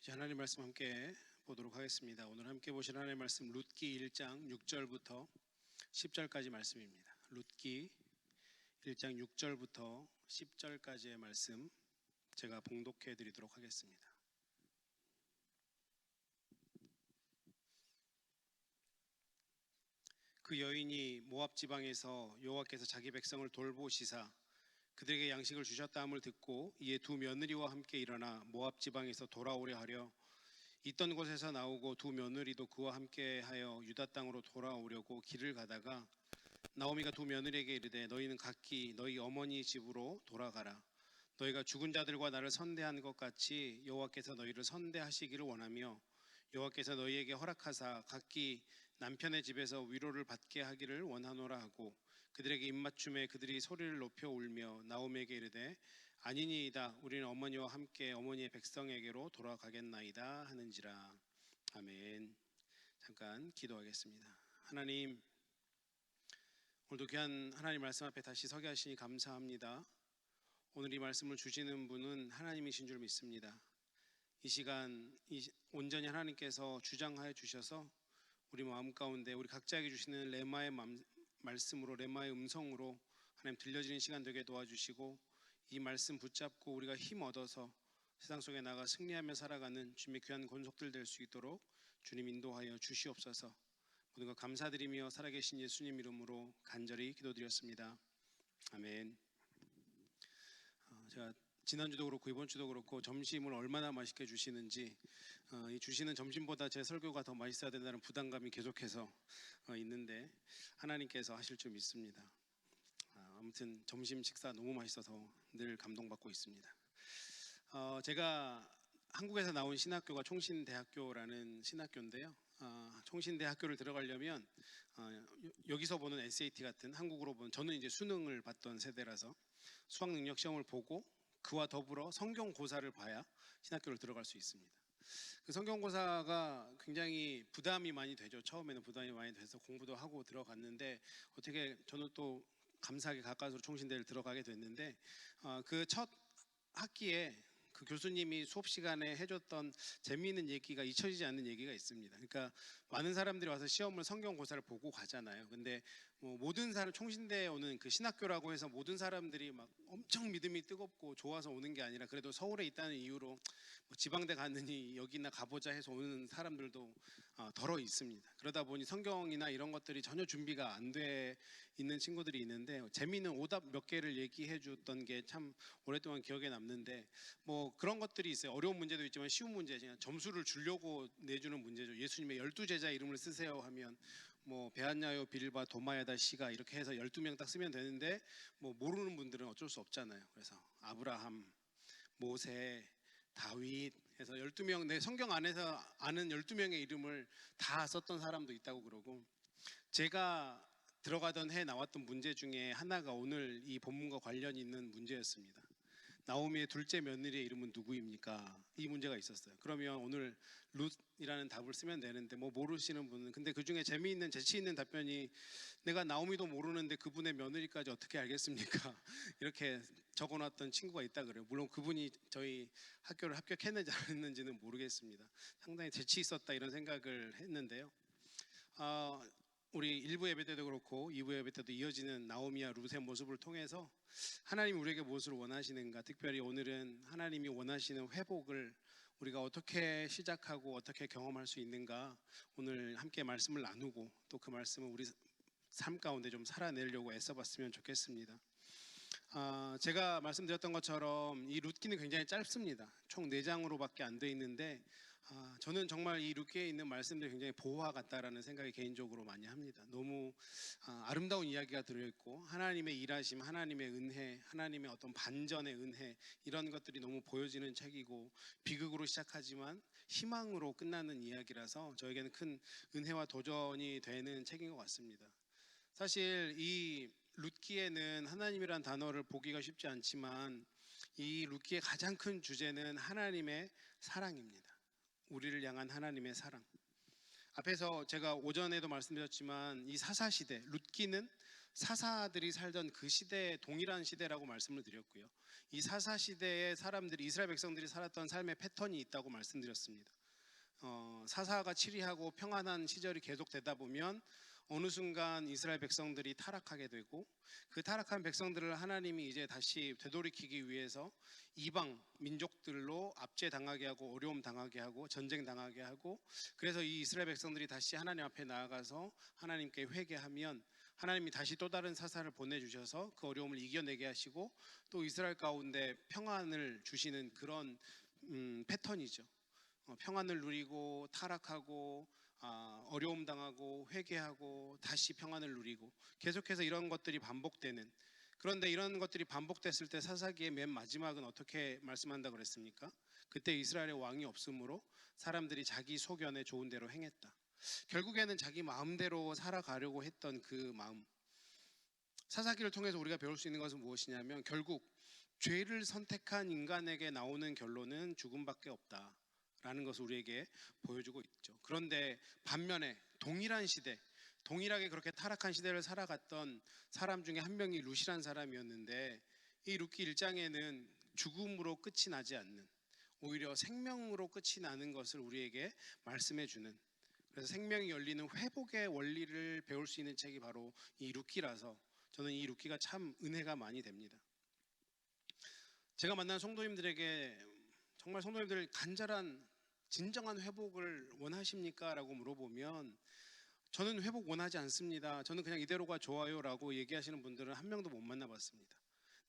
이제 하나님 말씀 함께 보도록 하겠습니다. 오늘 함께 보실 하나님의 말씀 룻기 1장 6절부터 10절까지 말씀입니다. 룻기 1장 6절부터 10절까지의 말씀 제가 봉독해 드리도록 하겠습니다. 그 여인이 모압 지방에서 여호와께서 자기 백성을 돌보시사 그들에게 양식을 주셨다 함을 듣고 이에 두 며느리와 함께 일어나 모압 지방에서 돌아오려 하려 있던 곳에서 나오고 두 며느리도 그와 함께 하여 유다 땅으로 돌아오려고 길을 가다가 나오미가 두 며느리에게 이르되 너희는 각기 너희 어머니 집으로 돌아가라. 너희가 죽은 자들과 나를 선대한 것 같이 여호와께서 너희를 선대하시기를 원하며 여호와께서 너희에게 허락하사 각기 남편의 집에서 위로를 받게 하기를 원하노라 하고 그들에게 입맞춤에 그들이 소리를 높여 울며 나오미에게 이르되 아니니이다 우리는 어머니와 함께 어머니의 백성에게로 돌아가겠나이다 하는지라. 아멘. 잠깐 기도하겠습니다. 하나님, 오늘도 귀한 하나님 말씀 앞에 다시 서게 하시니 감사합니다. 오늘 이 말씀을 주시는 분은 하나님이신 줄 믿습니다. 이 시간 온전히 하나님께서 주장하여 주셔서 우리 마음 가운데 우리 각자에게 주시는 레마의 말씀으로 레마의 음성으로 하나님 들려지는 시간 되게 도와주시고 이 말씀 붙잡고 우리가 힘 얻어서 세상 속에 나가 승리하며 살아가는 주님의 귀한 권속들 될 수 있도록 주님 인도하여 주시옵소서. 모든 것 감사드리며 살아계신 예수님 이름으로 간절히 기도드렸습니다. 아멘. 제가 지난주도 그렇고 이번 주도 그렇고 점심을 얼마나 맛있게 주시는지 이 주시는 점심보다 제 설교가 더 맛있어야 된다는 부담감이 계속해서 있는데 하나님께서 하실 줄 믿습니다. 아무튼 점심 식사 너무 맛있어서 늘 감동받고 있습니다. 제가 한국에서 나온 신학교가 총신대학교라는 신학교인데요. 총신대학교를 들어가려면 여기서 보는 SAT 같은 한국으로 보는 저는 이제 수능을 봤던 세대라서 수학 능력 시험을 보고 그와 더불어 성경고사를 봐야 신학교를 들어갈 수 있습니다. 그 성경고사가 굉장히 부담이 많이 되죠. 처음에는 부담이 많이 돼서 공부도 하고 들어갔는데 어떻게 저는 또 감사하게 가까스로 총신대를 들어가게 됐는데 그 첫 학기에 그 교수님이 수업 시간에 해줬던 재미있는 얘기가 잊혀지지 않는 얘기가 있습니다. 그러니까 많은 사람들이 와서 시험을 성경고사를 보고 가잖아요. 근데 뭐 모든 사람 총신대에 오는 그 신학교라고 해서 모든 사람들이 막 엄청 믿음이 뜨겁고 좋아서 오는 게 아니라 그래도 서울에 있다는 이유로 뭐 지방대 갔느니 여기나 가보자 해서 오는 사람들도 덜어 있습니다. 그러다 보니 성경이나 이런 것들이 전혀 준비가 안 돼 있는 친구들이 있는데 재미있는 오답 몇 개를 얘기해 줬던 게 참 오랫동안 기억에 남는데 뭐 그런 것들이 있어요. 어려운 문제도 있지만 쉬운 문제, 그냥 점수를 주려고 내주는 문제죠. 예수님의 12제자 이름을 쓰세요 하면 뭐 베안야요 빌바 도마야다 시가 이렇게 해서 12명 딱 쓰면 되는데 뭐 모르는 분들은 어쩔 수 없잖아요. 그래서 아브라함, 모세, 다윗 해서 12명, 내 성경 안에서 아는 12명의 이름을 다 썼던 사람도 있다고 그러고, 제가 들어가던 해 나왔던 문제 중에 하나가 오늘 이 본문과 관련이 있는 문제였습니다. 나오미의 둘째 며느리의 이름은 누구입니까? 이 문제가 있었어요. 그러면 오늘 룻이라는 답을 쓰면 되는데 뭐 모르시는 분은, 근데 그 중에 재미있는 재치 있는 답변이 내가 나오미도 모르는데 그분의 며느리까지 어떻게 알겠습니까? 이렇게 적어놨던 친구가 있다 그래요. 물론 그분이 저희 학교를 합격했는지 안 했는지는 모르겠습니다. 상당히 재치 있었다 이런 생각을 했는데요. 우리 1부 예배 때도 그렇고 2부 예배 때도 이어지는 나오미와 룻의 모습을 통해서 하나님이 우리에게 무엇을 원하시는가, 특별히 오늘은 하나님이 원하시는 회복을 우리가 어떻게 시작하고 어떻게 경험할 수 있는가, 오늘 함께 말씀을 나누고 또 그 말씀을 우리 삶 가운데 좀 살아내려고 애써봤으면 좋겠습니다. 제가 말씀드렸던 것처럼 이 룻기는 굉장히 짧습니다. 총 4장으로밖에 안 돼 있는데 저는 정말 이 룻기에 있는 말씀들이 굉장히 보화 같다라는 생각이 개인적으로 많이 합니다. 너무 아름다운 이야기가 들어있고 하나님의 일하심, 하나님의 은혜, 하나님의 어떤 반전의 은혜, 이런 것들이 너무 보여지는 책이고 비극으로 시작하지만 희망으로 끝나는 이야기라서 저에게는 큰 은혜와 도전이 되는 책인 것 같습니다. 사실 이 룻기에는 하나님이란 단어를 보기가 쉽지 않지만 이 룻기의 가장 큰 주제는 하나님의 사랑입니다. 우리를 향한 하나님의 사랑. 앞에서 제가 오전에도 말씀드렸지만 이 사사시대 룻기는 사사들이 살던 그 시대에 동일한 시대라고 말씀을 드렸고요. 이 사사 시대에 사람들이 이스라엘 백성들이 살았던 삶의 패턴이 있다고 말씀드렸습니다. 사사가 치리하고 평안한 시절이 계속되다 보면 어느 순간 이스라엘 백성들이 타락하게 되고 그 타락한 백성들을 하나님이 이제 다시 되돌이키기 위해서 이방 민족들로 압제당하게 하고 어려움 당하게 하고 전쟁 당하게 하고 그래서 이 이스라엘 백성들이 다시 하나님 앞에 나아가서 하나님께 회개하면 하나님이 다시 또 다른 사사를 보내주셔서 그 어려움을 이겨내게 하시고 또 이스라엘 가운데 평안을 주시는 그런 패턴이죠. 평안을 누리고 타락하고 어려움 당하고 회개하고 다시 평안을 누리고 계속해서 이런 것들이 반복되는, 그런데 이런 것들이 반복됐을 때 사사기의 맨 마지막은 어떻게 말씀한다고 그랬습니까? 그때 이스라엘의 왕이 없으므로 사람들이 자기 소견에 좋은 대로 행했다. 결국에는 자기 마음대로 살아가려고 했던 그 마음. 사사기를 통해서 우리가 배울 수 있는 것은 무엇이냐면 결국 죄를 선택한 인간에게 나오는 결론은 죽음밖에 없다 라는 것을 우리에게 보여주고 있죠. 그런데 반면에 동일한 시대, 동일하게 그렇게 타락한 시대를 살아갔던 사람 중에 한 명이 룻이란 사람이었는데, 이 룻기 1장에는 죽음으로 끝이 나지 않는, 오히려 생명으로 끝이 나는 것을 우리에게 말씀해 주는, 그래서 생명이 열리는 회복의 원리를 배울 수 있는 책이 바로 이 룻기라서 저는 이 룻기가 참 은혜가 많이 됩니다. 제가 만난 성도님들에게 정말 성도님들 간절한 진정한 회복을 원하십니까? 라고 물어보면 저는 회복 원하지 않습니다. 저는 그냥 이대로가 좋아요 라고 얘기하시는 분들은 한 명도 못 만나봤습니다.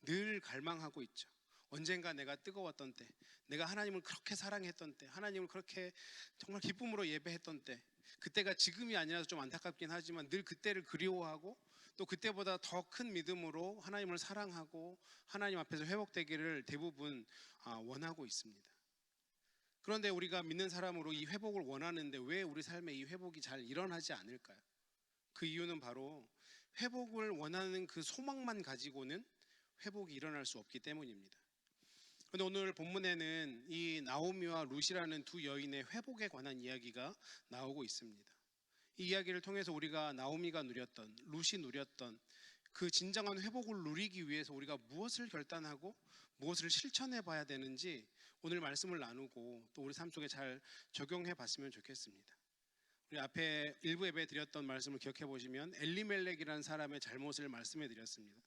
늘 갈망하고 있죠. 언젠가 내가 뜨거웠던 때, 내가 하나님을 그렇게 사랑했던 때, 하나님을 그렇게 정말 기쁨으로 예배했던 때, 그때가 지금이 아니라서 좀 안타깝긴 하지만 늘 그때를 그리워하고 또 그때보다 더 큰 믿음으로 하나님을 사랑하고 하나님 앞에서 회복되기를 대부분 원하고 있습니다. 그런데 우리가 믿는 사람으로 이 회복을 원하는데 왜 우리 삶에 이 회복이 잘 일어나지 않을까요? 그 이유는 바로 회복을 원하는 그 소망만 가지고는 회복이 일어날 수 없기 때문입니다. 그런데 오늘 본문에는 이 나오미와 룻이라는 두 여인의 회복에 관한 이야기가 나오고 있습니다. 이 이야기를 통해서 우리가 나오미가 누렸던, 룻이 누렸던 그 진정한 회복을 누리기 위해서 우리가 무엇을 결단하고 무엇을 실천해 봐야 되는지 오늘 말씀을 나누고 또 우리 삶 속에 잘 적용해 봤으면 좋겠습니다. 우리 앞에 일부 예배 드렸던 말씀을 기억해 보시면 엘리멜렉이라는 사람의 잘못을 말씀해 드렸습니다.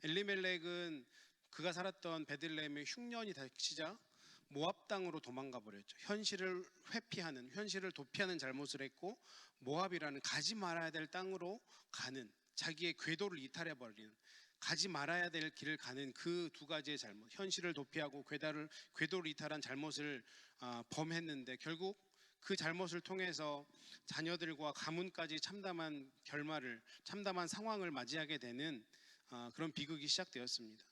엘리멜렉은 그가 살았던 베들레헴의 흉년이 닥치자 모압 땅으로 도망가 버렸죠. 현실을 회피하는, 현실을 도피하는 잘못을 했고 모압이라는 가지 말아야 될 땅으로 가는, 자기의 궤도를 이탈해 버리는, 가지 말아야 될 길을 가는 그 두 가지의 잘못, 현실을 도피하고 궤도를 이탈한 잘못을 범했는데 결국 그 잘못을 통해서 자녀들과 가문까지 참담한 결말을, 참담한 상황을 맞이하게 되는 그런 비극이 시작되었습니다.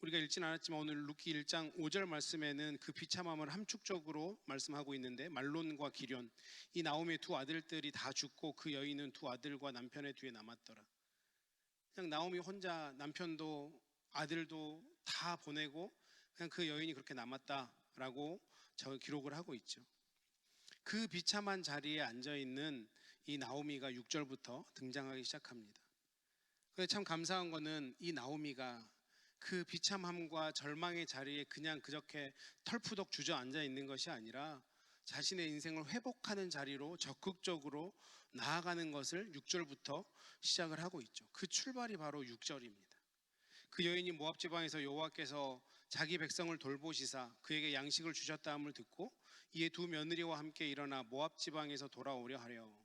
우리가 읽진 않았지만 오늘 룻기 1장 5절 말씀에는 그 비참함을 함축적으로 말씀하고 있는데 말론과 기련, 이 나오미의 두 아들들이 다 죽고 그 여인은 두 아들과 남편의 뒤에 남았더라. 그냥 나오미 혼자 남편도 아들도 다 보내고 그냥 그 여인이 그렇게 남았다라고 기록을 하고 있죠. 그 비참한 자리에 앉아있는 이 나오미가 6절부터 등장하기 시작합니다. 근데 참 감사한 거는 이 나오미가 그 비참함과 절망의 자리에 그냥 그렇게 털푸덕 주저앉아 있는 것이 아니라 자신의 인생을 회복하는 자리로 적극적으로 나아가는 것을 6절부터 시작을 하고 있죠. 그 출발이 바로 6절입니다. 그 여인이 모압 지방에서 여호와께서 자기 백성을 돌보시사 그에게 양식을 주셨다 함을 듣고 이에 두 며느리와 함께 일어나 모압 지방에서 돌아오려 하려.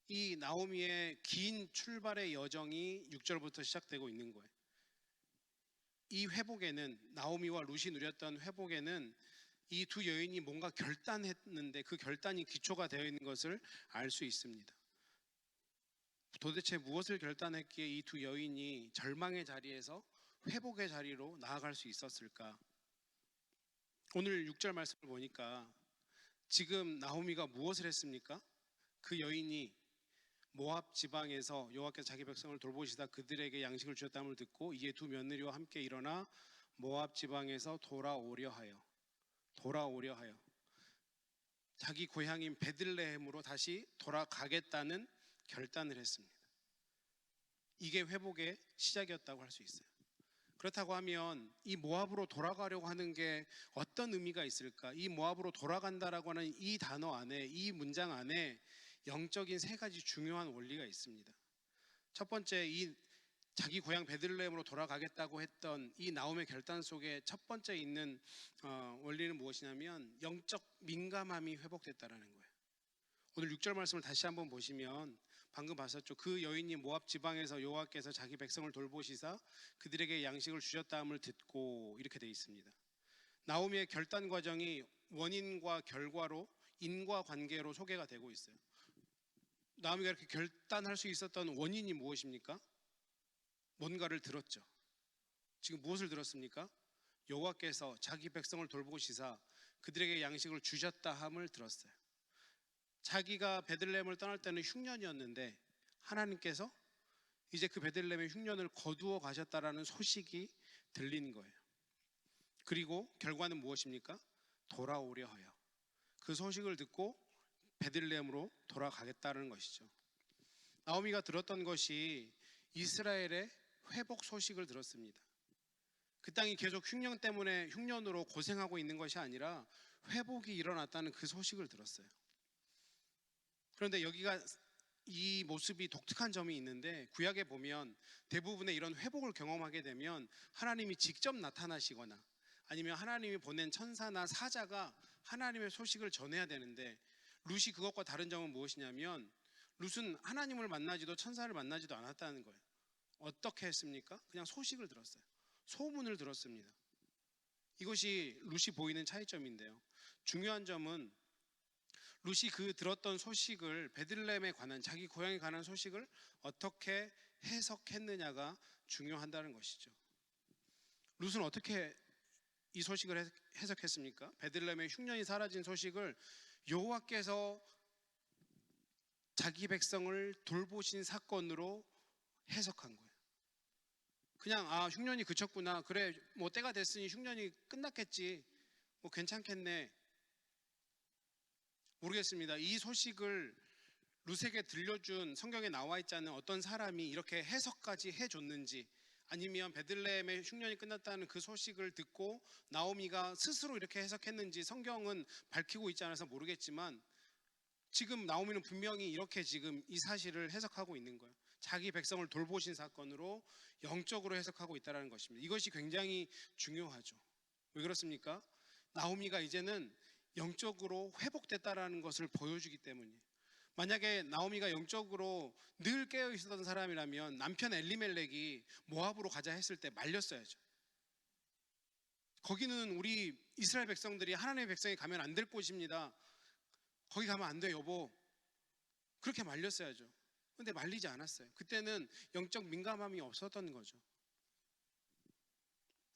이 나오미의 긴 출발의 여정이 6절부터 시작되고 있는 거예요. 이 회복에는, 나오미와 룻이 누렸던 회복에는 이 두 여인이 뭔가 결단했는데 그 결단이 기초가 되어 있는 것을 알 수 있습니다. 도대체 무엇을 결단했기에 이 두 여인이 절망의 자리에서 회복의 자리로 나아갈 수 있었을까? 오늘 6절 말씀을 보니까 지금 나오미가 무엇을 했습니까? 그 여인이 모압 지방에서 여호와께서 자기 백성을 돌보시다 그들에게 양식을 주셨다함을 듣고 이에 두 며느리와 함께 일어나 모압 지방에서 돌아오려 하여 자기 고향인 베들레헴으로 다시 돌아가겠다는 결단을 했습니다. 이게 회복의 시작이었다고 할 수 있어요. 그렇다고 하면 이 모압으로 돌아가려고 하는 게 어떤 의미가 있을까? 이 모압으로 돌아간다라고 하는 이 단어 안에, 이 문장 안에 영적인 세 가지 중요한 원리가 있습니다. 첫 번째, 이 자기 고향 베들레헴으로 돌아가겠다고 했던 이 나홈의 결단 속에 첫 번째 있는 원리는 무엇이냐면 영적 민감함이 회복됐다라는 거예요. 오늘 6절 말씀을 다시 한번 보시면 방금 봤었죠. 그 여인이 모압 지방에서 여호와께서 자기 백성을 돌보시사 그들에게 양식을 주셨다함을 듣고, 이렇게 되어 있습니다. 나오미의 결단 과정이 원인과 결과로, 인과 관계로 소개가 되고 있어요. 나오미가 이렇게 결단할 수 있었던 원인이 무엇입니까? 뭔가를 들었죠. 지금 무엇을 들었습니까? 여호와께서 자기 백성을 돌보시사 그들에게 양식을 주셨다 함을 들었어요. 자기가 베들레헴을 떠날 때는 흉년이었는데 하나님께서 이제 그 베들레헴의 흉년을 거두어 가셨다라는 소식이 들린 거예요. 그리고 결과는 무엇입니까? 돌아오려 하여 그 소식을 듣고 베들레헴으로 돌아가겠다는 것이죠. 나오미가 들었던 것이 이스라엘의 회복 소식을 들었습니다. 그 땅이 계속 흉년 때문에 흉년으로 고생하고 있는 것이 아니라 회복이 일어났다는 그 소식을 들었어요. 그런데 여기가 이 모습이 독특한 점이 있는데, 구약에 보면 대부분의 이런 회복을 경험하게 되면 하나님이 직접 나타나시거나 아니면 하나님이 보낸 천사나 사자가 하나님의 소식을 전해야 되는데, 룻이 그것과 다른 점은 무엇이냐면 룻은 하나님을 만나지도 천사를 만나지도 않았다는 거예요. 어떻게 했습니까? 그냥 소식을 들었어요. 소문을 들었습니다. 이것이 룻이 보이는 차이점인데요. 중요한 점은 룻이 그 들었던 소식을, 베들레헴에 관한, 자기 고향에 관한 소식을 어떻게 해석했느냐가 중요하다는 것이죠. 룻은 어떻게 이 소식을 해석했습니까? 베들레헴의 흉년이 사라진 소식을 여호와께서 자기 백성을 돌보신 사건으로 해석한 거예요. 그냥 흉년이 그쳤구나, 그래 뭐 때가 됐으니 흉년이 끝났겠지, 뭐 괜찮겠네, 모르겠습니다. 이 소식을 룻에게 들려준, 성경에 나와 있지 않은 어떤 사람이 이렇게 해석까지 해줬는지, 아니면 베들레헴의 흉년이 끝났다는 그 소식을 듣고 나오미가 스스로 이렇게 해석했는지 성경은 밝히고 있지 않아서 모르겠지만, 지금 나오미는 분명히 이렇게 지금 이 사실을 해석하고 있는 거예요. 자기 백성을 돌보신 사건으로 영적으로 해석하고 있다는 것입니다. 이것이 굉장히 중요하죠. 왜 그렇습니까? 나오미가 이제는 영적으로 회복됐다라는 것을 보여주기 때문이에요. 만약에 나오미가 영적으로 늘 깨어 있었던 사람이라면 남편 엘리멜렉이 모압으로 가자 했을 때 말렸어야죠. 거기는 우리 이스라엘 백성들이 하나님의 백성이 가면 안 될 곳입니다. 거기 가면 안 돼 여보, 그렇게 말렸어야죠. 근데 말리지 않았어요. 그때는 영적 민감함이 없었던 거죠.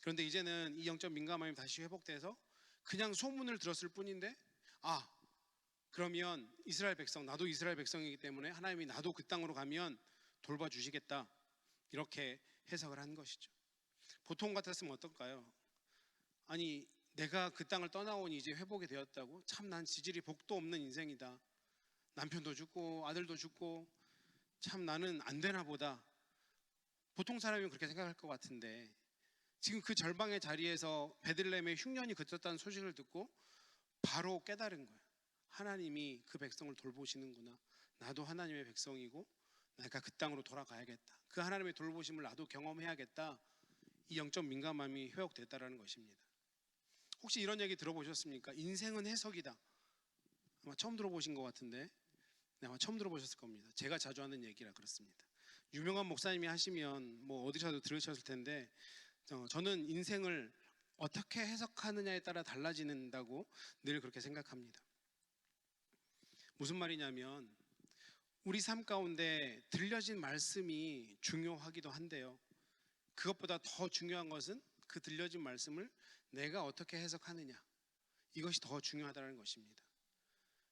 그런데 이제는 이 영적 민감함이 다시 회복돼서 그냥 소문을 들었을 뿐인데, 그러면 이스라엘 백성, 나도 이스라엘 백성이기 때문에 하나님이 나도 그 땅으로 가면 돌봐주시겠다, 이렇게 해석을 한 것이죠. 보통 같았으면 어떨까요? 아니, 내가 그 땅을 떠나오니 이제 회복이 되었다고? 참 난 지질이 복도 없는 인생이다. 남편도 죽고 아들도 죽고 참 나는 안 되나 보다. 보통 사람이면 그렇게 생각할 것 같은데, 지금 그 절방의 자리에서 베들레헴의 흉년이 그쳤다는 소식을 듣고 바로 깨달은 거예요. 하나님이 그 백성을 돌보시는구나. 나도 하나님의 백성이고 내가 그 땅으로 돌아가야겠다. 그 하나님의 돌보심을 나도 경험해야겠다. 이 영적 민감함이 회복됐다라는 것입니다. 혹시 이런 얘기 들어보셨습니까? 인생은 해석이다. 아마 처음 들어보신 것 같은데, 아마 처음 들어보셨을 겁니다. 제가 자주 하는 얘기라 그렇습니다. 유명한 목사님이 하시면 뭐 어디서도 들으셨을 텐데, 저는 인생을 어떻게 해석하느냐에 따라 달라진다고 늘 그렇게 생각합니다. 무슨 말이냐면 우리 삶 가운데 들려진 말씀이 중요하기도 한데요, 그것보다 더 중요한 것은 그 들려진 말씀을 내가 어떻게 해석하느냐, 이것이 더 중요하다는 것입니다.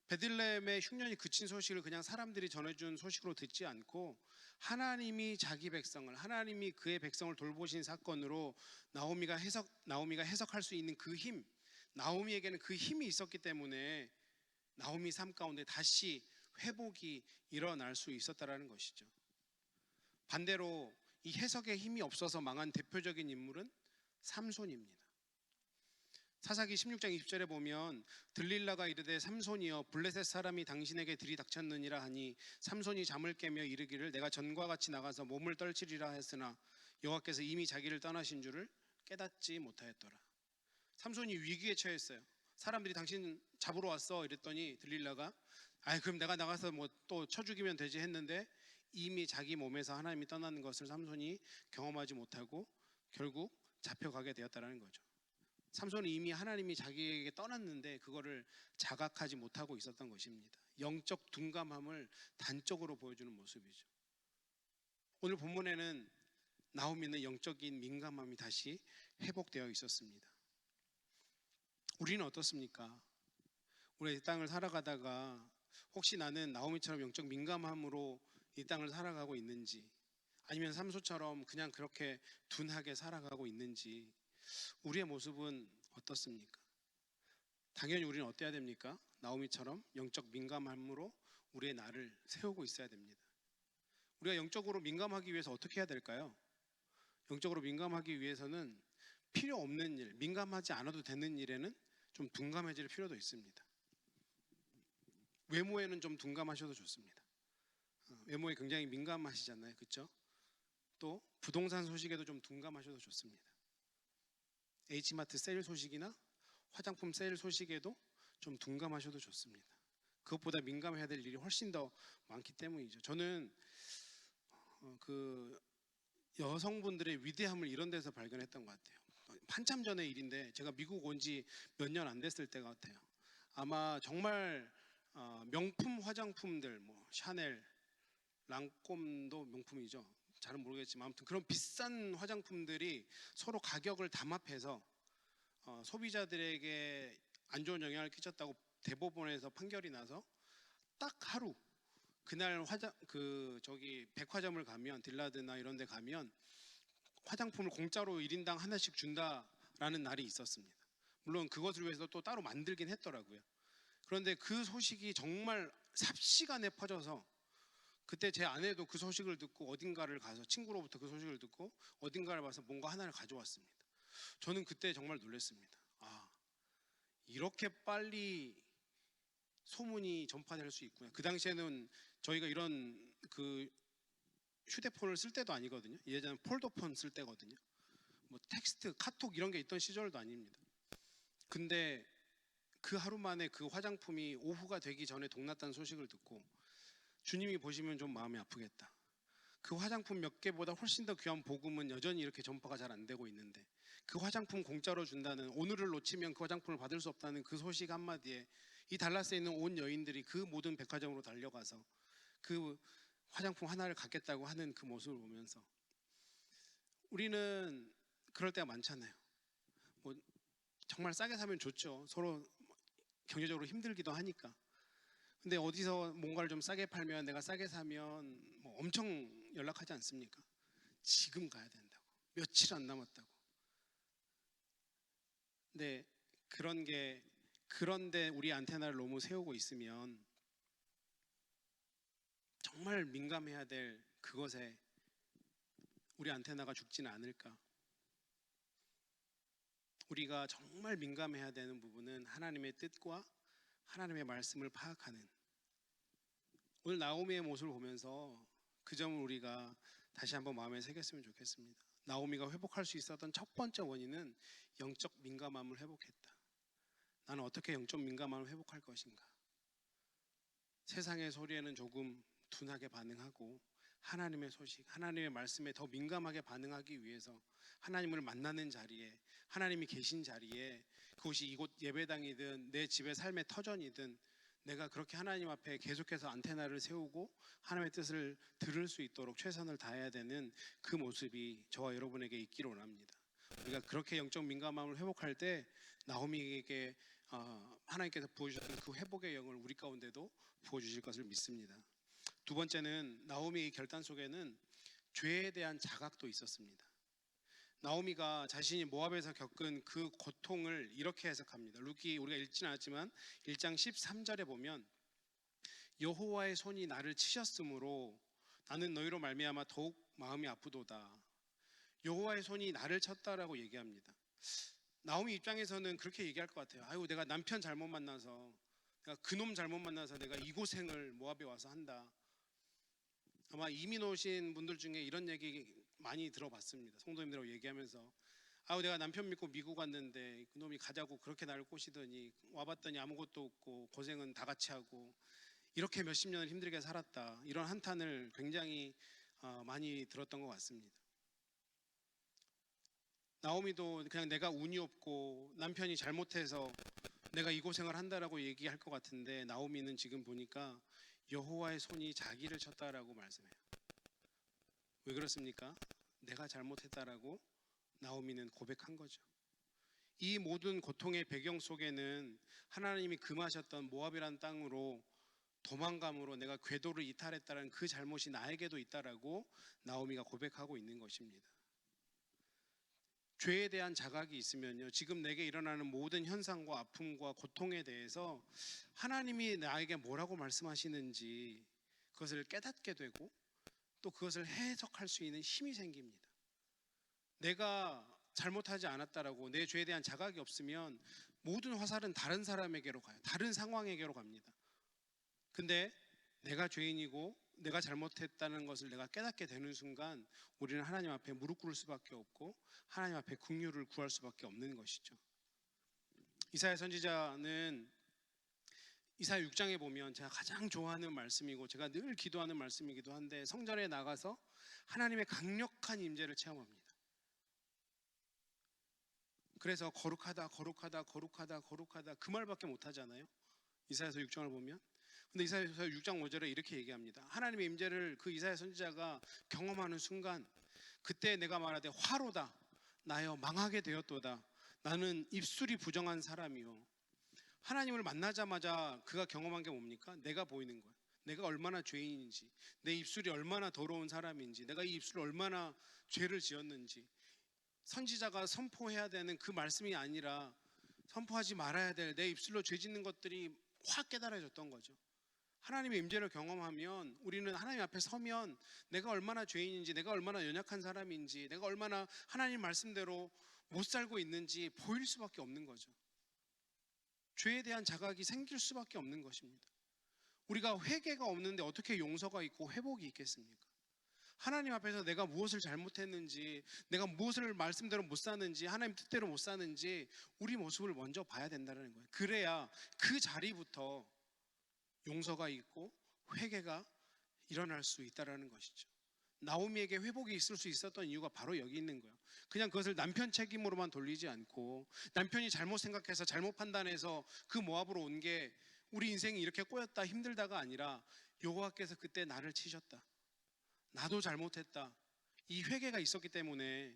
베들레헴의 흉년이 그친 소식을 그냥 사람들이 전해준 소식으로 듣지 않고 하나님이 자기 백성을, 하나님이 그의 백성을 돌보신 사건으로 나오미가 해석할 수 있는 그 힘, 나오미에게는 그 힘이 있었기 때문에 나오미 삶 가운데 다시 회복이 일어날 수 있었다라는 것이죠. 반대로 이 해석에 힘이 없어서 망한 대표적인 인물은 삼손입니다. 사사기 16장 20절에 보면 들릴라가 이르되 삼손이여 블레셋 사람이 당신에게 들이닥쳤느니라 하니 삼손이 잠을 깨며 이르기를 내가 전과 같이 나가서 몸을 떨치리라 했으나 여호와께서 이미 자기를 떠나신 줄을 깨닫지 못하였더라. 삼손이 위기에 처했어요. 사람들이 당신 잡으러 왔어 이랬더니 들릴라가 그럼 내가 나가서 뭐 또 쳐 죽이면 되지 했는데 이미 자기 몸에서 하나님이 떠나는 것을 삼손이 경험하지 못하고 결국 잡혀가게 되었다는 거죠. 삼손은 이미 하나님이 자기에게 떠났는데 그거를 자각하지 못하고 있었던 것입니다. 영적 둔감함을 단적으로 보여주는 모습이죠. 오늘 본문에는 나오미는 영적인 민감함이 다시 회복되어 있었습니다. 우리는 어떻습니까? 우리 이 땅을 살아가다가 혹시 나는 나오미처럼 영적 민감함으로 이 땅을 살아가고 있는지, 아니면 삼손처럼 그냥 그렇게 둔하게 살아가고 있는지, 우리의 모습은 어떻습니까? 당연히 우리는 어때야 됩니까? 나오미처럼 영적 민감함으로 우리의 날을 세우고 있어야 됩니다. 우리가 영적으로 민감하기 위해서 어떻게 해야 될까요? 영적으로 민감하기 위해서는 필요 없는 일, 민감하지 않아도 되는 일에는 좀 둔감해질 필요도 있습니다. 외모에는 좀 둔감하셔도 좋습니다. 외모에 굉장히 민감하시잖아요, 그렇죠? 또 부동산 소식에도 좀 둔감하셔도 좋습니다. H마트 세일 소식이나 화장품 세일 소식에도 좀 둔감하셔도 좋습니다. 그것보다 민감해야 될 일이 훨씬 더 많기 때문이죠. 저는 그 여성분들의 위대함을 이런 데서 발견했던 것 같아요. 한참 전의 일인데 제가 미국 온 지 몇 년 안 됐을 때 같아요. 아마 정말 명품 화장품들, 뭐 샤넬, 랑콤도 명품이죠. 잘은 모르겠지만 아무튼 그런 비싼 화장품들이 서로 가격을 담합해서 소비자들에게 안 좋은 영향을 끼쳤다고 대법원에서 판결이 나서 딱 하루 그날 백화점을 가면 딜라드나 이런 데 가면 화장품을 공짜로 1인당 하나씩 준다라는 날이 있었습니다. 물론 그것을 위해서 또 따로 만들긴 했더라고요. 그런데 그 소식이 정말 삽시간에 퍼져서 그때 제 아내도 그 소식을 듣고 어딘가를 가서 친구로부터 그 소식을 듣고 어딘가를 봐서 뭔가 하나를 가져왔습니다. 저는 그때 정말 놀랐습니다. 이렇게 빨리 소문이 전파될 수 있구나. 그 당시에는 저희가 이런 휴대폰을 쓸 때도 아니거든요. 예전에 폴더폰 쓸 때거든요. 뭐 텍스트, 카톡 이런 게 있던 시절도 아닙니다. 근데 그 하루 만에 그 화장품이 오후가 되기 전에 동났다는 소식을 듣고 주님이 보시면 좀 마음이 아프겠다. 그 화장품 몇 개보다 훨씬 더 귀한 복음은 여전히 이렇게 전파가 잘 안 되고 있는데 그 화장품 공짜로 준다는, 오늘을 놓치면 그 화장품을 받을 수 없다는 그 소식 한마디에 이 달라스에 있는 온 여인들이 그 모든 백화점으로 달려가서 그 화장품 하나를 갖겠다고 하는 그 모습을 보면서 우리는 그럴 때가 많잖아요. 뭐 정말 싸게 사면 좋죠. 서로 경제적으로 힘들기도 하니까. 근데 어디서 뭔가를 좀 싸게 팔면, 내가 싸게 사면 뭐 엄청 연락하지 않습니까? 지금 가야 된다고, 며칠 안 남았다고. 근데 그런데 우리 안테나를 너무 세우고 있으면 정말 민감해야 될 그것에 우리 안테나가 죽지는 않을까. 우리가 정말 민감해야 되는 부분은 하나님의 뜻과 하나님의 말씀을 파악하는, 오늘 나오미의 모습을 보면서 그 점을 우리가 다시 한번 마음에 새겼으면 좋겠습니다. 나오미가 회복할 수 있었던 첫 번째 원인은 영적 민감함을 회복했다. 나는 어떻게 영적 민감함을 회복할 것인가? 세상의 소리에는 조금 둔하게 반응하고 하나님의 소식, 하나님의 말씀에 더 민감하게 반응하기 위해서 하나님을 만나는 자리에, 하나님이 계신 자리에, 그곳이 이곳 예배당이든 내 집의 삶의 터전이든 내가 그렇게 하나님 앞에 계속해서 안테나를 세우고 하나님의 뜻을 들을 수 있도록 최선을 다해야 되는 그 모습이 저와 여러분에게 있기를 원합니다. 우리가 그렇게 영적 민감함을 회복할 때 나오미에게 하나님께서 부어주셨던 그 회복의 영을 우리 가운데도 부어주실 것을 믿습니다. 두 번째는 나오미의 결단 속에는 죄에 대한 자각도 있었습니다. 나오미가 자신이 모압에서 겪은 그 고통을 이렇게 해석합니다. 루키 우리가 읽지는 않았지만 1장 13절에 보면 여호와의 손이 나를 치셨으므로 나는 너희로 말미암아 더욱 마음이 아프도다. 여호와의 손이 나를 쳤다라고 얘기합니다. 나오미 입장에서는 그렇게 얘기할 것 같아요. 아유, 내가 남편 잘못 만나서, 내가 그놈 잘못 만나서 내가 이 고생을 모압에 와서 한다. 아마 이민 오신 분들 중에 이런 얘기 많이 들어봤습니다. 성도님들하고 얘기하면서, 아우, 내가 남편 믿고 미국 왔는데 그놈이 가자고 그렇게 나를 꼬시더니 와봤더니 아무것도 없고 고생은 다 같이 하고 이렇게 몇십 년을 힘들게 살았다. 이런 한탄을 굉장히 많이 들었던 것 같습니다. 나오미도 그냥 내가 운이 없고 남편이 잘못해서 내가 이 고생을 한다라고 얘기할 것 같은데, 나오미는 지금 보니까 여호와의 손이 자기를 쳤다라고 말씀해요. 왜 그렇습니까? 내가 잘못했다라고 나오미는 고백한 거죠. 이 모든 고통의 배경 속에는 하나님이 금하셨던 모압이라는 땅으로 도망감으로 내가 궤도를 이탈했다는 그 잘못이 나에게도 있다라고 나오미가 고백하고 있는 것입니다. 죄에 대한 자각이 있으면요, 지금 내게 일어나는 모든 현상과 아픔과 고통에 대해서 하나님이 나에게 뭐라고 말씀하시는지 그것을 깨닫게 되고 또 그것을 해석할 수 있는 힘이 생깁니다. 내가 잘못하지 않았다라고 내 죄에 대한 자각이 없으면 모든 화살은 다른 사람에게로 가요. 다른 상황에게로 갑니다. 근데 내가 죄인이고 내가 잘못했다는 것을 내가 깨닫게 되는 순간 우리는 하나님 앞에 무릎 꿇을 수밖에 없고 하나님 앞에 긍휼을 구할 수밖에 없는 것이죠. 이사야 선지자는 이사야 6장에 보면 제가 가장 좋아하는 말씀이고 제가 늘 기도하는 말씀이기도 한데, 성전에 나가서 하나님의 강력한 임재를 체험합니다. 그래서 거룩하다 거룩하다 거룩하다 거룩하다 그 말밖에 못하잖아요, 이사야서 6장을 보면. 근데 이사야서 6장 5절에 이렇게 얘기합니다. 하나님의 임재를 그 이사야 선지자가 경험하는 순간, 그때 내가 말하되 화로다 나여 망하게 되었도다. 나는 입술이 부정한 사람이요. 하나님을 만나자마자 그가 경험한 게 뭡니까? 내가 보이는 거예요. 내가 얼마나 죄인인지, 내 입술이 얼마나 더러운 사람인지, 내가 이 입술을 얼마나 죄를 지었는지. 선지자가 선포해야 되는 그 말씀이 아니라 선포하지 말아야 될 내 입술로 죄 짓는 것들이 확 깨달아졌던 거죠. 하나님의 임재를 경험하면 우리는 하나님 앞에 서면 내가 얼마나 죄인인지, 내가 얼마나 연약한 사람인지, 내가 얼마나 하나님 말씀대로 못 살고 있는지 보일 수밖에 없는 거죠. 죄에 대한 자각이 생길 수밖에 없는 것입니다. 우리가 회개가 없는데 어떻게 용서가 있고 회복이 있겠습니까? 하나님 앞에서 내가 무엇을 잘못했는지, 내가 무엇을 말씀대로 못 사는지, 하나님 뜻대로 못 사는지 우리 모습을 먼저 봐야 된다는 거예요. 그래야 그 자리부터 용서가 있고 회개가 일어날 수 있다는 것이죠. 나오미에게 회복이 있을 수 있었던 이유가 바로 여기 있는 거예요. 그냥 그것을 남편 책임으로만 돌리지 않고, 남편이 잘못 생각해서 잘못 판단해서 그 모압으로 온 게 우리 인생이 이렇게 꼬였다 힘들다가 아니라, 여호와께서 그때 나를 치셨다, 나도 잘못했다, 이 회개가 있었기 때문에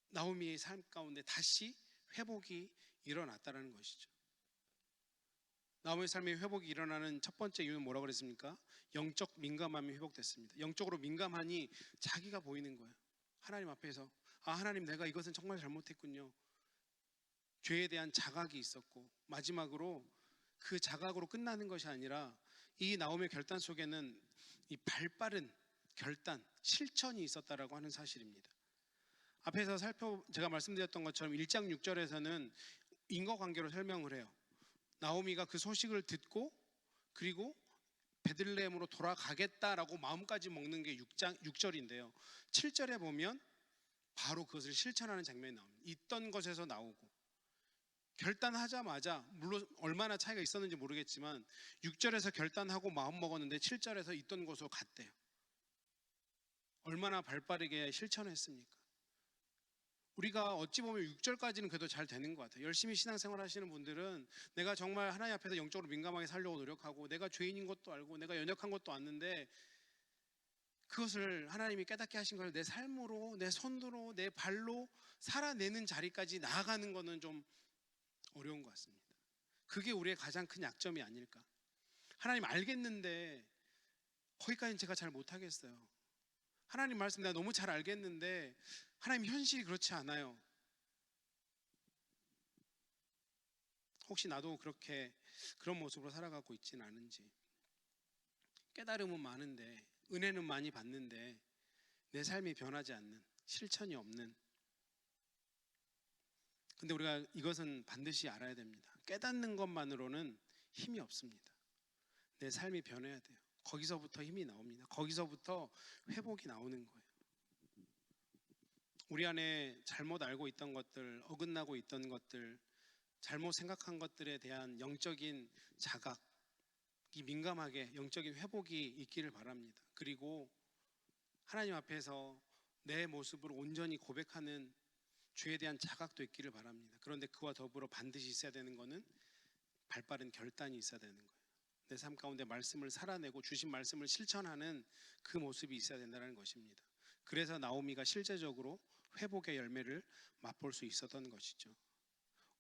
나오미의 삶 가운데 다시 회복이 일어났다는 것이죠. 나오미의 삶의 회복이 일어나는 첫 번째 이유는 뭐라고 그랬습니까? 영적 민감함이 회복됐습니다. 영적으로 민감하니 자기가 보이는 거예요. 하나님 앞에서, 아, 하나님, 내가 이것은 정말 잘못했군요. 죄에 대한 자각이 있었고, 마지막으로 그 자각으로 끝나는 것이 아니라 이 나오미의 결단 속에는 이 발빠른 결단, 실천이 있었다라고 하는 사실입니다. 앞에서 제가 말씀드렸던 것처럼 1장 6절에서는 인과관계로 설명을 해요. 나오미가 그 소식을 듣고 그리고 베들레헴으로 돌아가겠다라고 마음까지 먹는 게 6절인데요. 7절에 보면 바로 그것을 실천하는 장면이 나옵니다. 있던 것에서 나오고, 결단하자마자, 물론 얼마나 차이가 있었는지 모르겠지만 6절에서 결단하고 마음 먹었는데 7절에서 있던 곳으로 갔대요. 얼마나 발빠르게 실천했습니까? 우리가 어찌 보면 6절까지는 그래도 잘 되는 것 같아요. 열심히 신앙생활 하시는 분들은 내가 정말 하나님 앞에서 영적으로 민감하게 살려고 노력하고, 내가 죄인인 것도 알고 내가 연약한 것도 아는데, 그것을 하나님이 깨닫게 하신 걸 내 삶으로, 내 손으로, 내 발로 살아내는 자리까지 나아가는 것은 좀 어려운 것 같습니다. 그게 우리의 가장 큰 약점이 아닐까. 하나님 알겠는데 거기까지는 제가 잘 못하겠어요. 하나님 말씀 내가 너무 잘 알겠는데 하나님 현실이 그렇지 않아요. 혹시 나도 그런 모습으로 살아가고 있지는 않은지. 깨달음은 많은데 은혜는 많이 받는데 내 삶이 변하지 않는, 실천이 없는. 근데 우리가 이것은 반드시 알아야 됩니다. 깨닫는 것만으로는 힘이 없습니다. 내 삶이 변해야 돼요. 거기서부터 힘이 나옵니다. 거기서부터 회복이 나오는 거예요. 우리 안에 잘못 알고 있던 것들, 어긋나고 있던 것들, 잘못 생각한 것들에 대한 영적인 자각이 민감하게 영적인 회복이 있기를 바랍니다. 그리고 하나님 앞에서 내 모습을 온전히 고백하는 죄에 대한 자각도 있기를 바랍니다. 그런데 그와 더불어 반드시 있어야 되는 것은 발빠른 결단이 있어야 되는 거예요. 내 삶 가운데 말씀을 살아내고 주신 말씀을 실천하는 그 모습이 있어야 된다는 것입니다. 그래서 나오미가 실제적으로 회복의 열매를 맛볼 수 있었던 것이죠.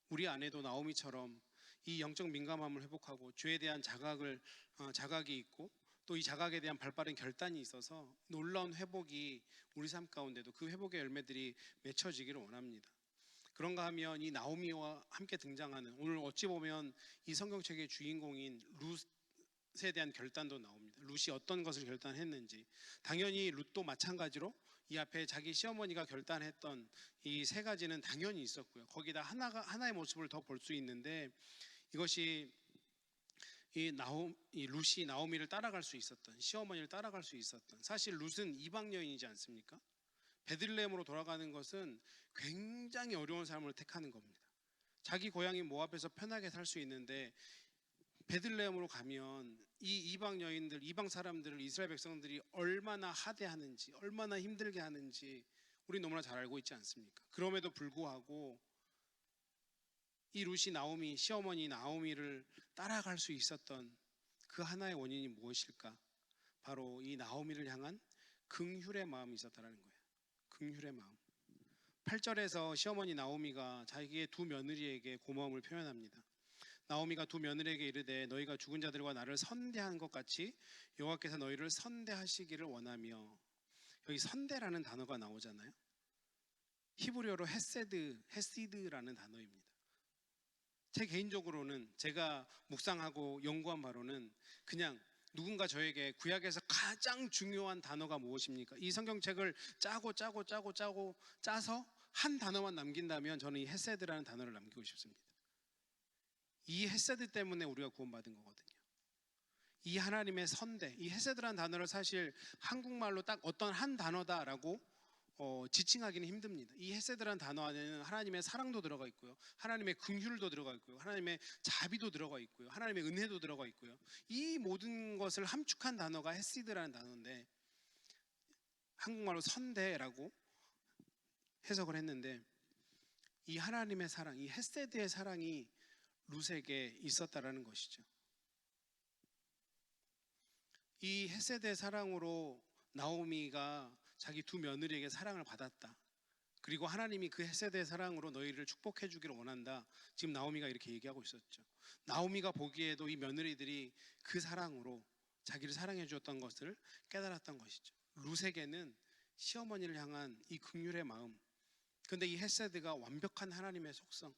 우리 안에도 나오미처럼 이 영적 민감함을 회복하고 죄에 대한 자각이 있고 또 이 자각에 대한 발빠른 결단이 있어서 놀라운 회복이 우리 삶 가운데도 그 회복의 열매들이 맺혀지기를 원합니다. 그런가 하면 이 나오미와 함께 등장하는 오늘 어찌 보면 이 성경책의 주인공인 룻에 대한 결단도 나옵니다. 룻이 어떤 것을 결단했는지, 당연히 룻도 마찬가지로 이 앞에 자기 시어머니가 결단했던 이 세 가지는 당연히 있었고요. 거기다 하나의 모습을 더 볼 수 있는데, 이것이 이 룻이 나오미를 따라갈 수 있었던, 시어머니를 따라갈 수 있었던, 사실 룻은 이방 여인이지 않습니까? 베들레헴으로 돌아가는 것은 굉장히 어려운 삶을 택하는 겁니다. 자기 고향인 모압에서 편하게 살 수 있는데 베들레헴으로 가면 이 이방 여인들, 이방 사람들을 이스라엘 백성들이 얼마나 하대하는지, 얼마나 힘들게 하는지 우리 너무나 잘 알고 있지 않습니까? 그럼에도 불구하고 이 룻이 나오미, 시어머니 나오미를 따라갈 수 있었던 그 하나의 원인이 무엇일까? 바로 이 나오미를 향한 긍휼의 마음이 있었다는 거예요. 긍휼의 마음. 8절에서 시어머니 나오미가 자기의 두 며느리에게 고마움을 표현합니다. 나오미가 두 며느리에게 이르되 너희가 죽은 자들과 나를 선대한 것 같이 여호와께서 너희를 선대하시기를 원하며, 여기 선대라는 단어가 나오잖아요. 히브리어로 헤시드라는 단어입니다. 제 개인적으로는 제가 묵상하고 연구한 바로는 그냥 누군가 저에게 구약에서 가장 중요한 단어가 무엇입니까? 이 성경책을 짜서 한 단어만 남긴다면 저는 이 헤세드라는 단어를 남기고 싶습니다. 이 헤세드 때문에 우리가 구원받은 거거든요. 이 하나님의 선대, 이 헤세드라는 단어를 사실 한국말로 딱 어떤 한 단어다라고 지칭하기는 힘듭니다. 이 헤세드라는 단어 안에는 하나님의 사랑도 들어가 있고요, 하나님의 긍휼도 들어가 있고요, 하나님의 자비도 들어가 있고요, 하나님의 은혜도 들어가 있고요. 이 모든 것을 함축한 단어가 헤시드라는 단어인데 한국말로 선대라고 해석을 했는데, 이 하나님의 사랑, 이 헤세드의 사랑이 룻에게 있었다라는 것이죠. 이 헤세드의 사랑으로 나오미가 자기 두 며느리에게 사랑을 받았다. 그리고 하나님이 그 헤세드의 사랑으로 너희를 축복해 주기를 원한다. 지금 나오미가 이렇게 얘기하고 있었죠. 나오미가 보기에도 이 며느리들이 그 사랑으로 자기를 사랑해 주었던 것을 깨달았던 것이죠. 룻에게는 시어머니를 향한 이 긍휼의 마음, 그런데 이 헤세드가 완벽한 하나님의 속성,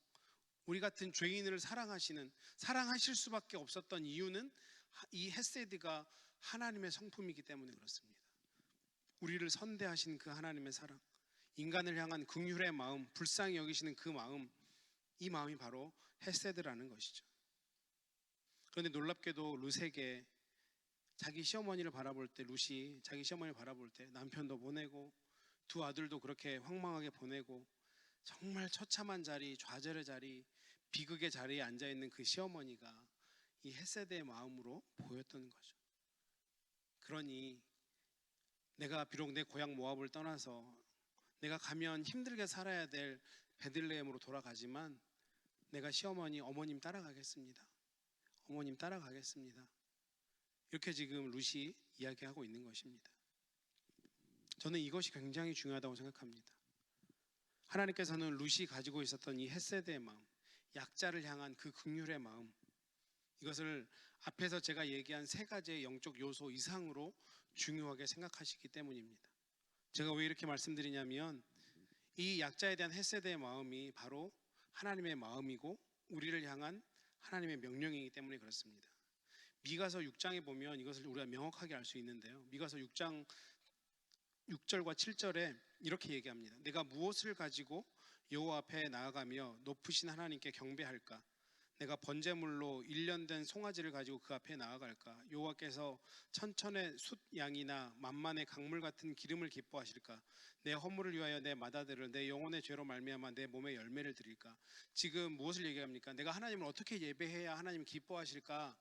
우리 같은 죄인을 사랑하실 수밖에 없었던 이유는 이 헤세드가 하나님의 성품이기 때문에 그렇습니다. 우리를 선대하신 그 하나님의 사랑, 인간을 향한 긍휼의 마음, 불쌍히 여기시는 그 마음, 이 마음이 바로 헤세드라는 것이죠. 그런데 놀랍게도 룻에게 자기 시어머니를 바라볼 때, 룻이 자기 시어머니를 바라볼 때 남편도 보내고 두 아들도 그렇게 황망하게 보내고 정말 처참한 자리, 좌절의 자리, 비극의 자리에 앉아있는 그 시어머니가 이 헤세드의 마음으로 보였던 거죠. 그러니 내가 비록 내 고향 모압을 떠나서 내가 가면 힘들게 살아야 될 베들레헴으로 돌아가지만 내가 시어머니, 어머님 따라가겠습니다. 어머님 따라가겠습니다. 이렇게 지금 룻이 이야기하고 있는 것입니다. 저는 이것이 굉장히 중요하다고 생각합니다. 하나님께서는 룻이 가지고 있었던 이 헤세드의 마음, 약자를 향한 그 긍휼의 마음, 이것을 앞에서 제가 얘기한 세 가지의 영적 요소 이상으로 중요하게 생각하시기 때문입니다. 제가 왜 이렇게 말씀드리냐면 이 약자에 대한 헤세드의 마음이 바로 하나님의 마음이고 우리를 향한 하나님의 명령이기 때문에 그렇습니다. 미가서 6장에 보면 이것을 우리가 명확하게 알 수 있는데요. 미가서 6장 6절과 7절에 이렇게 얘기합니다. 내가 무엇을 가지고 여호와 앞에 나아가며 높으신 하나님께 경배할까? 내가 번제물로 1년 된 송아지를 가지고 그 앞에 나아갈까? 여호와께서 천천의 숫 양이나 만만의 강물 같은 기름을 기뻐하실까? 내 허물을 위하여 내 맏아들을 내 영혼의 죄로 말미암아 내 몸에 열매를 드릴까? 지금 무엇을 얘기합니까? 내가 하나님을 어떻게 예배해야 하나님 기뻐하실까?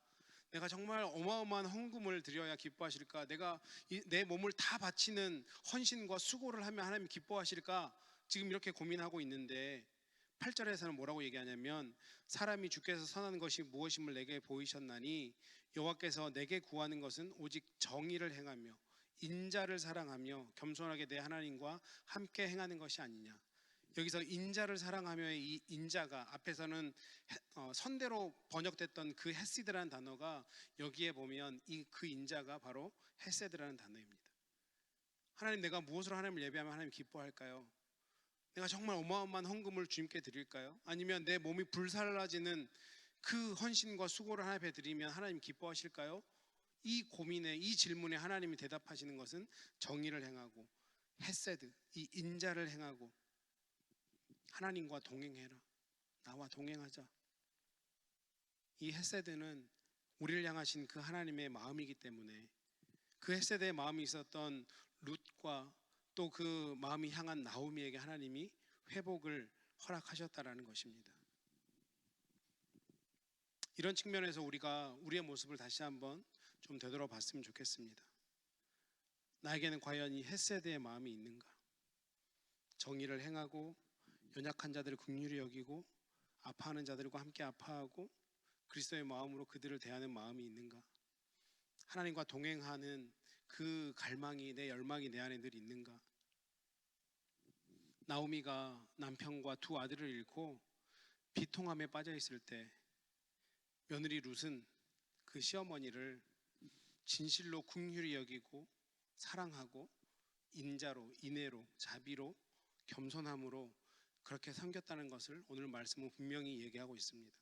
내가 정말 어마어마한 헌금을 드려야 기뻐하실까? 내가 내 몸을 다 바치는 헌신과 수고를 하면 하나님 기뻐하실까? 지금 이렇게 고민하고 있는데 8절에서는 뭐라고 얘기하냐면 사람이 주께서 선한 것이 무엇임을 내게 보이셨나니 여호와께서 내게 구하는 것은 오직 정의를 행하며 인자를 사랑하며 겸손하게 내 하나님과 함께 행하는 것이 아니냐. 여기서 인자를 사랑하며의 이 인자가 앞에서는 선대로 번역됐던 그 헤시드라는 단어가 여기에 보면 그 인자가 바로 헤세드라는 단어입니다. 하나님, 내가 무엇으로 하나님을 예배하면 하나님 기뻐할까요? 내가 정말 어마어마한 헌금을 주님께 드릴까요? 아니면 내 몸이 불살라지는 그 헌신과 수고를 하나님 앞에 드리면 하나님 기뻐하실까요? 이 고민에, 이 질문에 하나님이 대답하시는 것은 정의를 행하고 헤세드, 이 인자를 행하고 하나님과 동행해라. 나와 동행하자. 이 헤세드는 우리를 향하신 그 하나님의 마음이기 때문에 그 헤세드의 마음이 있었던 룻과 또 그 마음이 향한 나오미에게 하나님이 회복을 허락하셨다라는 것입니다. 이런 측면에서 우리가 우리의 모습을 다시 한번 좀 되돌아봤으면 좋겠습니다. 나에게는 과연 이 헤세드의 마음이 있는가? 정의를 행하고 연약한 자들을 긍휼히 여기고 아파하는 자들과 함께 아파하고 그리스도의 마음으로 그들을 대하는 마음이 있는가? 하나님과 동행하는 그 갈망이, 내 열망이 내 안에 늘 있는가? 나오미가 남편과 두 아들을 잃고 비통함에 빠져 있을 때 며느리 룻은 그 시어머니를 진실로 긍휼히 여기고 사랑하고 인자로, 인애로, 자비로, 겸손함으로 그렇게 섬겼다는 것을 오늘 말씀은 분명히 얘기하고 있습니다.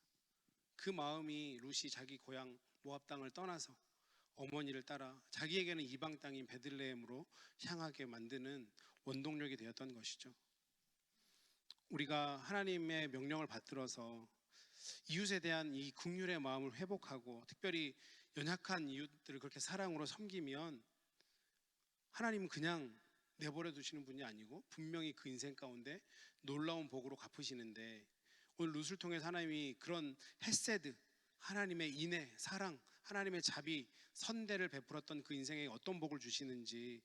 그 마음이 룻이 자기 고향 모압 땅을 떠나서 어머니를 따라 자기에게는 이방 땅인 베들레헴으로 향하게 만드는 원동력이 되었던 것이죠. 우리가 하나님의 명령을 받들어서 이웃에 대한 이 긍휼의 마음을 회복하고 특별히 연약한 이웃들을 그렇게 사랑으로 섬기면 하나님은 그냥 내버려 두시는 분이 아니고 분명히 그 인생 가운데 놀라운 복으로 갚으시는데 오늘 룻을 통해서 하나님이 그런 헤세드, 하나님의 인애, 사랑, 하나님의 자비, 선대를 베풀었던 그 인생에 어떤 복을 주시는지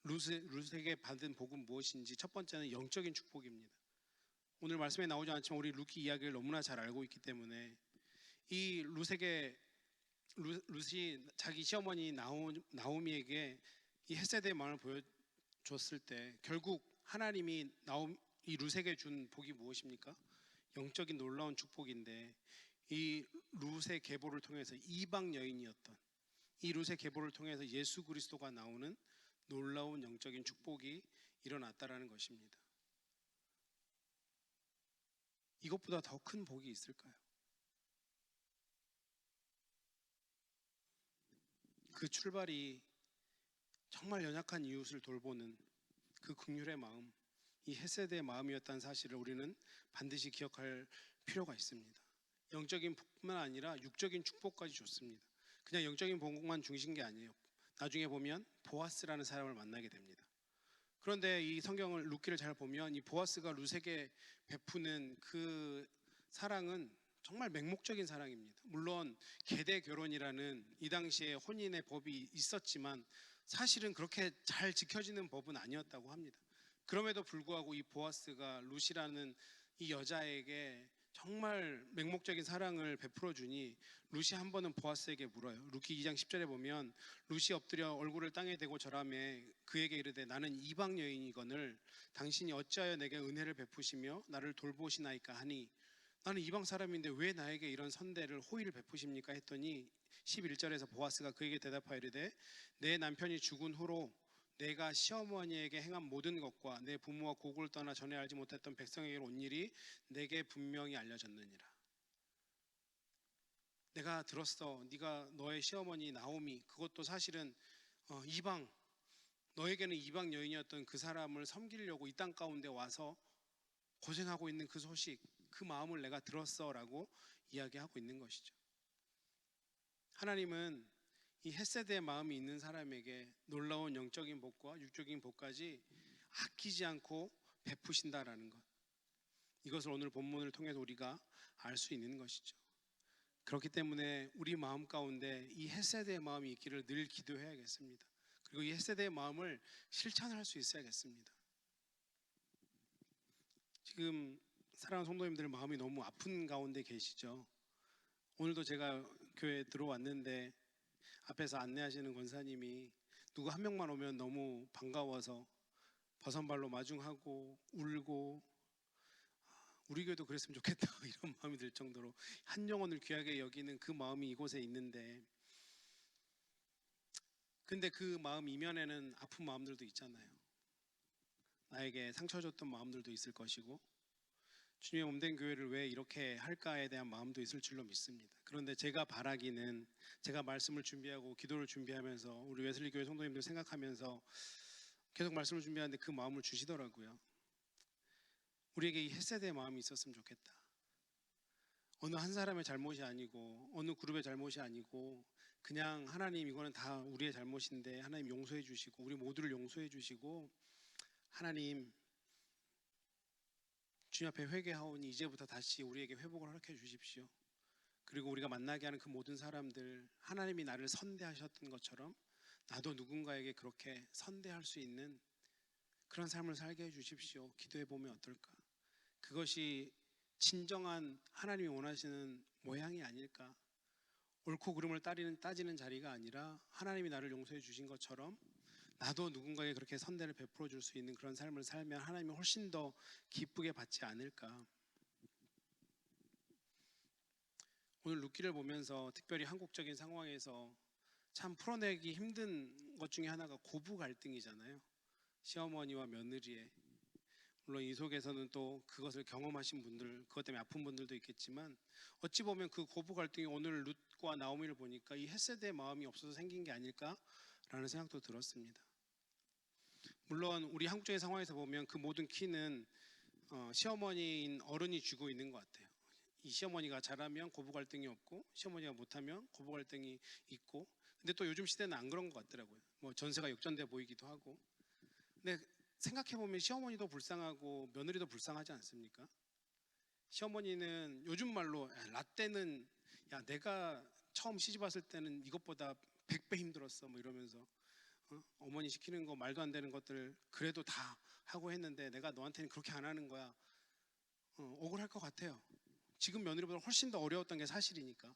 룻에게 받은 복은 무엇인지 첫 번째는 영적인 축복입니다. 오늘 말씀에 나오지 않지만 우리 룻기 이야기를 너무나 잘 알고 있기 때문에 이 룻이 자기 시어머니 나오미에게 이 헤세드의 마음을 보여줬을 때 결국 하나님이 이 룻에게 준 복이 무엇입니까? 영적인 놀라운 축복인데 이 룻의 계보를 통해서 이방 여인이었던 이 룻의 계보를 통해서 예수 그리스도가 나오는 놀라운 영적인 축복이 일어났다라는 것입니다. 이것보다 더 큰 복이 있을까요? 그 출발이 정말 연약한 이웃을 돌보는 그 긍휼의 마음, 이 헤세드의 마음이었다는 사실을 우리는 반드시 기억할 필요가 있습니다. 영적인 복뿐만 아니라 육적인 축복까지 줬습니다. 그냥 영적인 복만 중신 게 아니에요. 나중에 보면 보아스라는 사람을 만나게 됩니다. 그런데 이 성경을 룻기를 잘 보면 이 보아스가 룻에게 베푸는 그 사랑은 정말 맹목적인 사랑입니다. 물론 계대 결혼이라는 이 당시에 혼인의 법이 있었지만 사실은 그렇게 잘 지켜지는 법은 아니었다고 합니다. 그럼에도 불구하고 이 보아스가 룻이라는 이 여자에게 정말 맹목적인 사랑을 베풀어 주니 룻이 한 번은 보아스에게 물어요. 룻기 2장 10절에 보면 룻이 엎드려 얼굴을 땅에 대고 절하며 그에게 이르되 나는 이방 여인이거늘 당신이 어찌하여 내게 은혜를 베푸시며 나를 돌보시나이까 하니 나는 이방 사람인데 왜 나에게 이런 선대를 호의를 베푸십니까 했더니 11절에서 보아스가 그에게 대답하여 이르되 내 남편이 죽은 후로 내가 시어머니에게 행한 모든 것과 내 부모와 고국을 떠나 전에 알지 못했던 백성에게 온 일이 내게 분명히 알려졌느니라. 내가 들었어. 네가 너의 시어머니 나오미, 그것도 사실은 이방, 너에게는 이방 여인이었던 그 사람을 섬기려고 이 땅 가운데 와서 고생하고 있는 그 소식, 그 마음을 내가 들었어라고 이야기하고 있는 것이죠. 하나님은 이 헷세대의 마음이 있는 사람에게 놀라운 영적인 복과 육적인 복까지 아끼지 않고 베푸신다라는 것. 이것을 오늘 본문을 통해서 우리가 알 수 있는 것이죠. 그렇기 때문에 우리 마음 가운데 이 헷세대의 마음이 있기를 늘 기도해야겠습니다. 그리고 이 헷세대의 마음을 실천할 수 있어야겠습니다. 지금 사랑하는 성도님들 마음이 너무 아픈 가운데 계시죠. 오늘도 제가 교회에 들어왔는데 앞에서 안내하시는 권사님이 누구 한 명만 오면 너무 반가워서 버선발로 마중하고 울고, 우리 교회도 그랬으면 좋겠다 이런 마음이 들 정도로 한 영혼을 귀하게 여기는 그 마음이 이곳에 있는데, 근데 그 마음 이면에는 아픈 마음들도 있잖아요. 나에게 상처 줬던 마음들도 있을 것이고, 주님의 몸된 교회를 왜 이렇게 할까에 대한 마음도 있을 줄로 믿습니다. 그런데 제가 바라기는, 제가 말씀을 준비하고 기도를 준비하면서 우리 웨슬리 교회 성도님들 생각하면서 계속 말씀을 준비하는데 그 마음을 주시더라고요. 우리에게 이 헷세대의 마음이 있었으면 좋겠다. 어느 한 사람의 잘못이 아니고 어느 그룹의 잘못이 아니고 그냥 하나님, 이거는 다 우리의 잘못인데 하나님 용서해 주시고 우리 모두를 용서해 주시고, 하나님 주님 앞에 회개하오니 이제부터 다시 우리에게 회복을 허락해 주십시오. 그리고 우리가 만나게 하는 그 모든 사람들, 하나님이 나를 선대하셨던 것처럼 나도 누군가에게 그렇게 선대할 수 있는 그런 삶을 살게 해 주십시오. 기도해 보면 어떨까? 그것이 진정한 하나님이 원하시는 모양이 아닐까? 옳고 그름을 따지는 자리가 아니라 하나님이 나를 용서해 주신 것처럼 나도 누군가에게 그렇게 선대를 베풀어 줄 수 있는 그런 삶을 살면 하나님이 훨씬 더 기쁘게 받지 않을까? 오늘 룻기를 보면서 특별히 한국적인 상황에서 참 풀어내기 힘든 것 중에 하나가 고부 갈등이잖아요. 시어머니와 며느리의. 물론 이 속에서는 또 그것을 경험하신 분들, 그것 때문에 아픈 분들도 있겠지만, 어찌 보면 그 고부 갈등이 오늘 룻과 나오미를 보니까 이 헷세대의 마음이 없어서 생긴 게 아닐까라는 생각도 들었습니다. 물론 우리 한국적인 상황에서 보면 그 모든 키는 시어머니인 어른이 쥐고 있는 것 같아요. 이 시어머니가 잘하면 고부 갈등이 없고 시어머니가 못하면 고부 갈등이 있고, 근데 또 요즘 시대는 안 그런 것 같더라고요. 뭐 전세가 역전돼 보이기도 하고. 근데 생각해보면 시어머니도 불쌍하고 며느리도 불쌍하지 않습니까? 시어머니는 요즘 말로 라떼는, 야 내가 처음 시집 왔을 때는 이것보다 100배 힘들었어 뭐 이러면서 어머니 시키는 거 말도 안 되는 것들 그래도 다 하고 했는데 내가 너한테는 그렇게 안 하는 거야. 억울할 것 같아요. 지금 며느리보다 훨씬 더 어려웠던 게 사실이니까.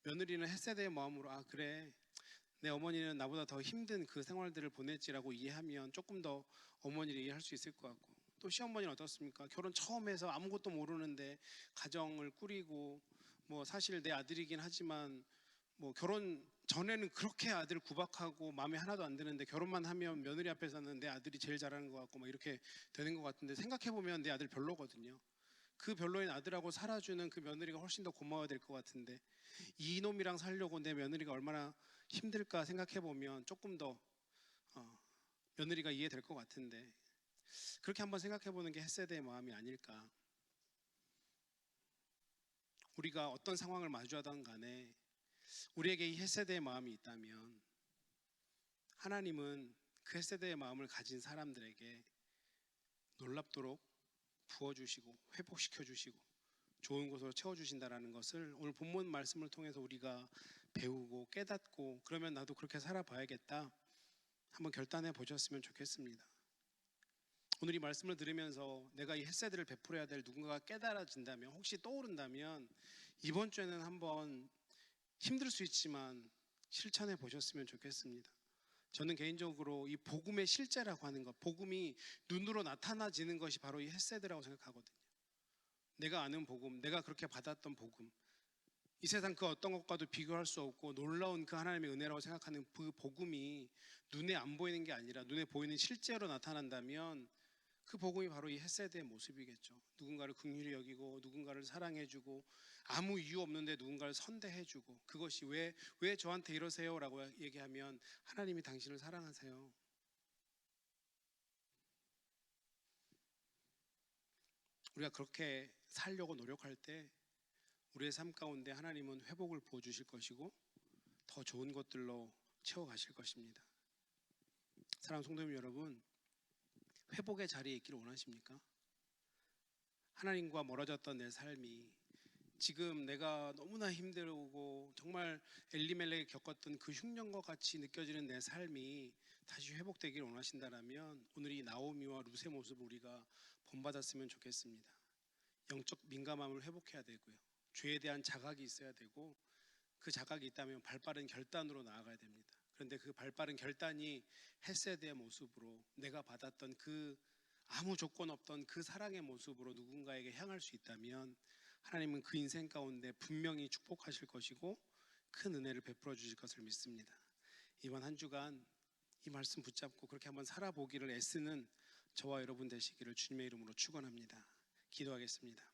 며느리는 햇세대의 마음으로 아 그래, 내 어머니는 나보다 더 힘든 그 생활들을 보냈지라고 이해하면 조금 더 어머니를 이해할 수 있을 것 같고, 또 시어머니는 어떻습니까? 결혼 처음 해서 아무것도 모르는데 가정을 꾸리고, 뭐 사실 내 아들이긴 하지만 뭐 결혼 전에는 그렇게 아들을 구박하고 마음에 하나도 안 드는데 결혼만 하면 며느리 앞에서는 내 아들이 제일 잘하는 것 같고 막 이렇게 되는 것 같은데, 생각해보면 내 아들 별로거든요. 그 별로인 아들하고 살아주는 그 며느리가 훨씬 더 고마워야 될 것 같은데, 이놈이랑 살려고 내 며느리가 얼마나 힘들까 생각해보면 조금 더 며느리가 이해될 것 같은데, 그렇게 한번 생각해보는 게 헷세대의 마음이 아닐까. 우리가 어떤 상황을 마주하던 간에 우리에게 이 헷세대의 마음이 있다면 하나님은 그 헷세대의 마음을 가진 사람들에게 놀랍도록 부어주시고 회복시켜주시고 좋은 곳으로 채워주신다라는 것을 오늘 본문 말씀을 통해서 우리가 배우고 깨닫고, 그러면 나도 그렇게 살아봐야겠다 한번 결단해 보셨으면 좋겠습니다. 오늘 이 말씀을 들으면서 내가 이 헷세대를 베풀어야 될 누군가가 깨달아진다면, 혹시 떠오른다면 이번 주에는 한번 힘들 수 있지만 실천해 보셨으면 좋겠습니다. 저는 개인적으로 이 복음의 실제라고 하는 것, 복음이 눈으로 나타나지는 것이 바로 이 헷세대라고 생각하거든요. 내가 아는 복음, 내가 그렇게 받았던 복음, 이 세상 그 어떤 것과도 비교할 수 없고 놀라운 그 하나님의 은혜라고 생각하는 그 복음이 눈에 안 보이는 게 아니라 눈에 보이는 실제로 나타난다면 그 복음이 바로 이 헷세드의 모습이겠죠. 누군가를 긍휼히 여기고 누군가를 사랑해주고 아무 이유 없는데 누군가를 선대해주고 그것이 왜 저한테 이러세요라고 얘기하면 하나님이 당신을 사랑하세요. 우리가 그렇게 살려고 노력할 때 우리의 삶 가운데 하나님은 회복을 부어주실 것이고 더 좋은 것들로 채워가실 것입니다. 사랑하는 성도님 여러분, 회복의 자리에 있기를 원하십니까? 하나님과 멀어졌던 내 삶이 지금 내가 너무나 힘들고 정말 엘리멜렉이 겪었던 그 흉년과 같이 느껴지는 내 삶이 다시 회복되기를 원하신다면 오늘 이 나오미와 룻의 모습을 우리가 본받았으면 좋겠습니다. 영적 민감함을 회복해야 되고요. 죄에 대한 자각이 있어야 되고 그 자각이 있다면 발빠른 결단으로 나아가야 됩니다. 그런데 그 발빠른 결단이 헷세드의 모습으로 내가 받았던 그 아무 조건 없던 그 사랑의 모습으로 누군가에게 향할 수 있다면 하나님은 그 인생 가운데 분명히 축복하실 것이고 큰 은혜를 베풀어 주실 것을 믿습니다. 이번 한 주간 이 말씀 붙잡고 그렇게 한번 살아보기를 애쓰는 저와 여러분 되시기를 주님의 이름으로 축원합니다. 기도하겠습니다.